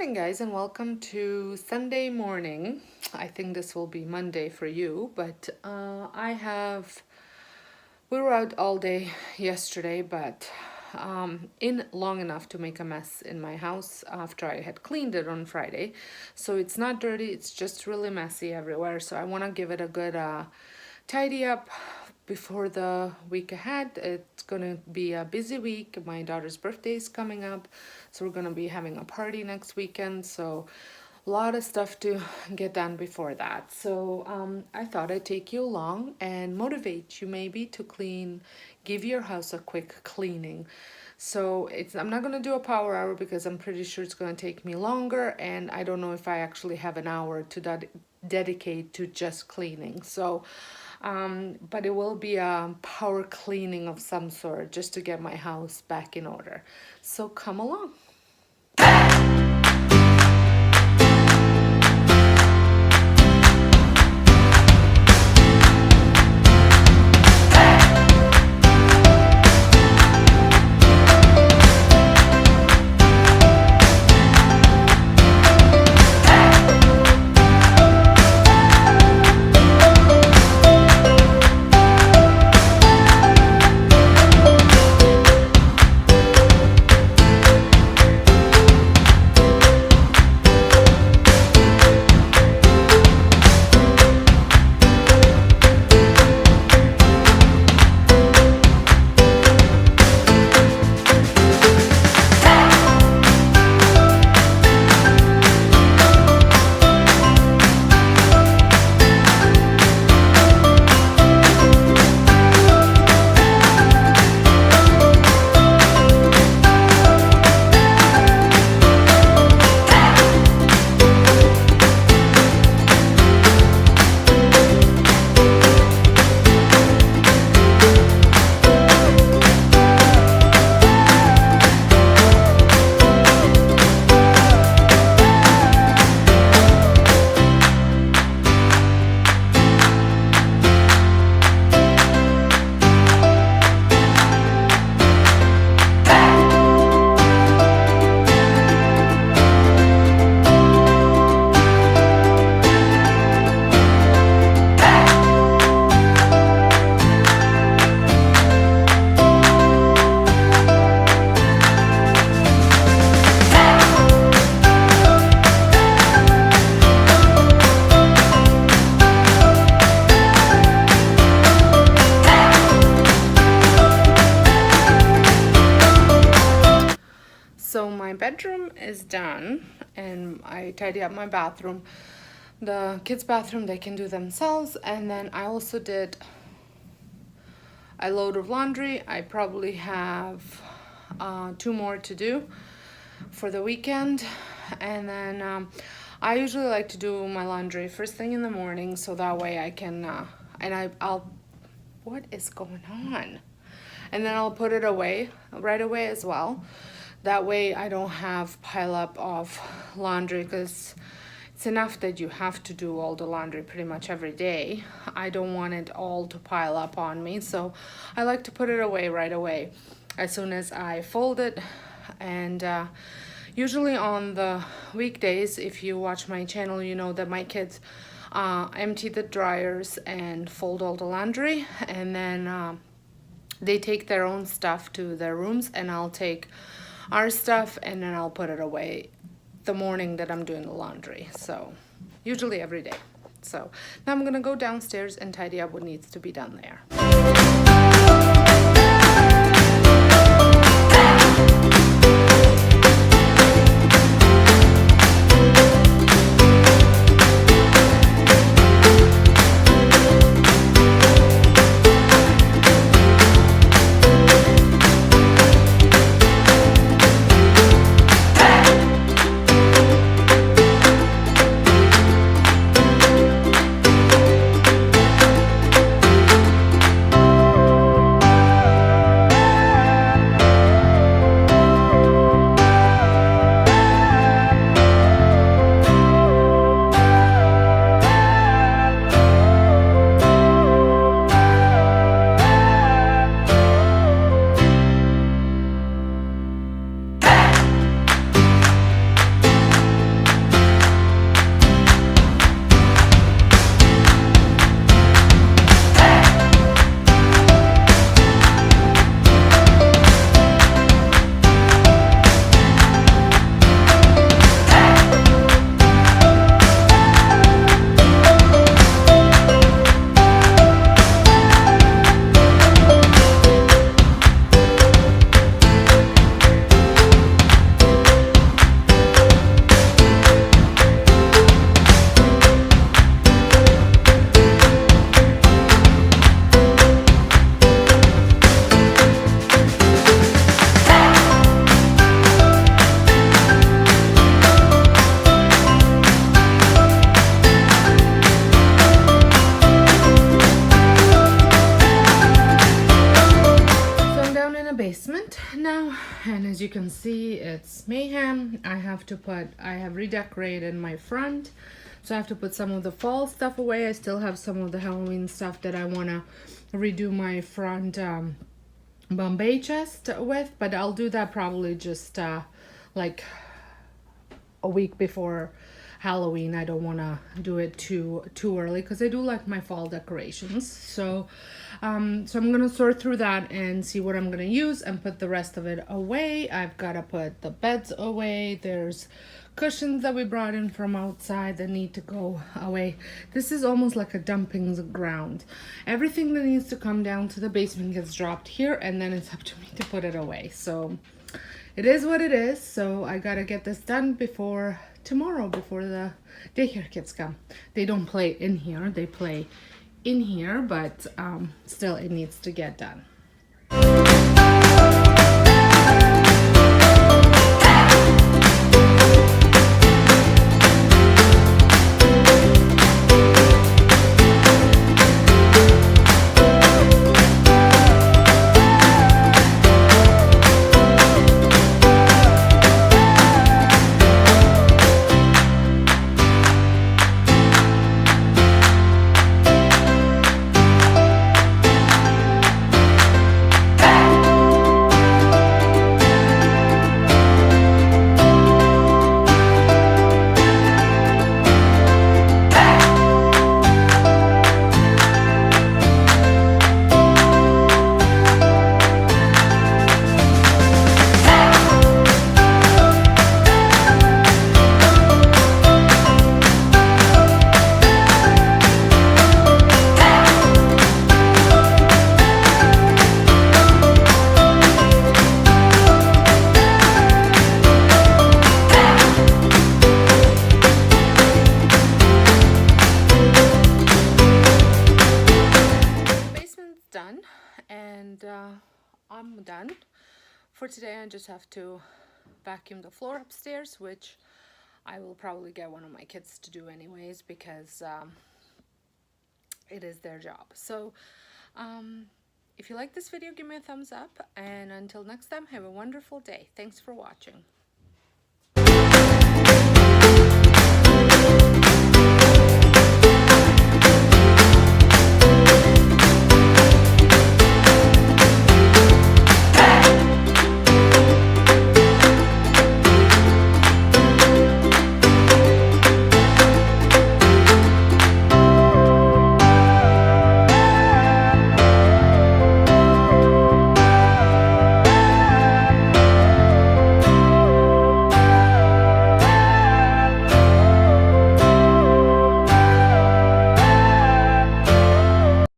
morning, guys, and welcome to Sunday morning. I think this will be Monday for you, but we were out all day yesterday, but in long enough to make a mess in my house after I had cleaned it on Friday. So it's not dirty, it's just really messy everywhere. So I want to give it a good tidy up before the week ahead. It's gonna be a busy week. My daughter's birthday is coming up, so we're gonna be having a party next weekend, so a lot of stuff to get done before that. So I thought I'd take you along and motivate you maybe to give your house a quick cleaning. So I'm not gonna do a power hour because I'm pretty sure it's gonna take me longer, and I don't know if I actually have an hour to dedicate to just cleaning. So but it will be a power cleaning of some sort just to get my house back in order. So come along. So my bedroom is done, and I tidy up my bathroom. The kids' bathroom they can do themselves, and then I also did a load of laundry. I probably have 2 more to do for the weekend, and then I usually like to do my laundry first thing in the morning, so that way I can I'll what is going on? And then I'll put it away right away as well. That way I don't have pile up of laundry, because it's enough that you have to do all the laundry pretty much every day. I don't want it all to pile up on me, so I like to put it away right away as soon as I fold it. And usually on the weekdays, if you watch my channel, you know that my kids empty the dryers and fold all the laundry, and then they take their own stuff to their rooms, and I'll take our stuff and then I'll put it away the morning that I'm doing the laundry. So usually every day. So now I'm gonna go downstairs and tidy up what needs to be done there. now, and as you can see, it's mayhem. I have redecorated my front, so I have to put some of the fall stuff away. I still have some of the Halloween stuff that I want to redo my front Bombay chest with, but I'll do that probably just like a week before Halloween. I don't want to do it too early because I do like my fall decorations. So I'm gonna sort through that and see what I'm gonna use and put the rest of it away. I've got to put the beds away. There's cushions that we brought in from outside that need to go away. This is almost like a dumping ground. Everything that needs to come down to the basement gets dropped here, and then it's up to me to put it away. So it is what it is. So I gotta get this done before tomorrow, before the daycare kids come. They don't play in here, they play in here, but still it needs to get done. Done, and I'm done for today. I just have to vacuum the floor upstairs, which I will probably get one of my kids to do anyways, because it is their job. So if you like this video, give me a thumbs up, and until next time, have a wonderful day. Thanks for watching.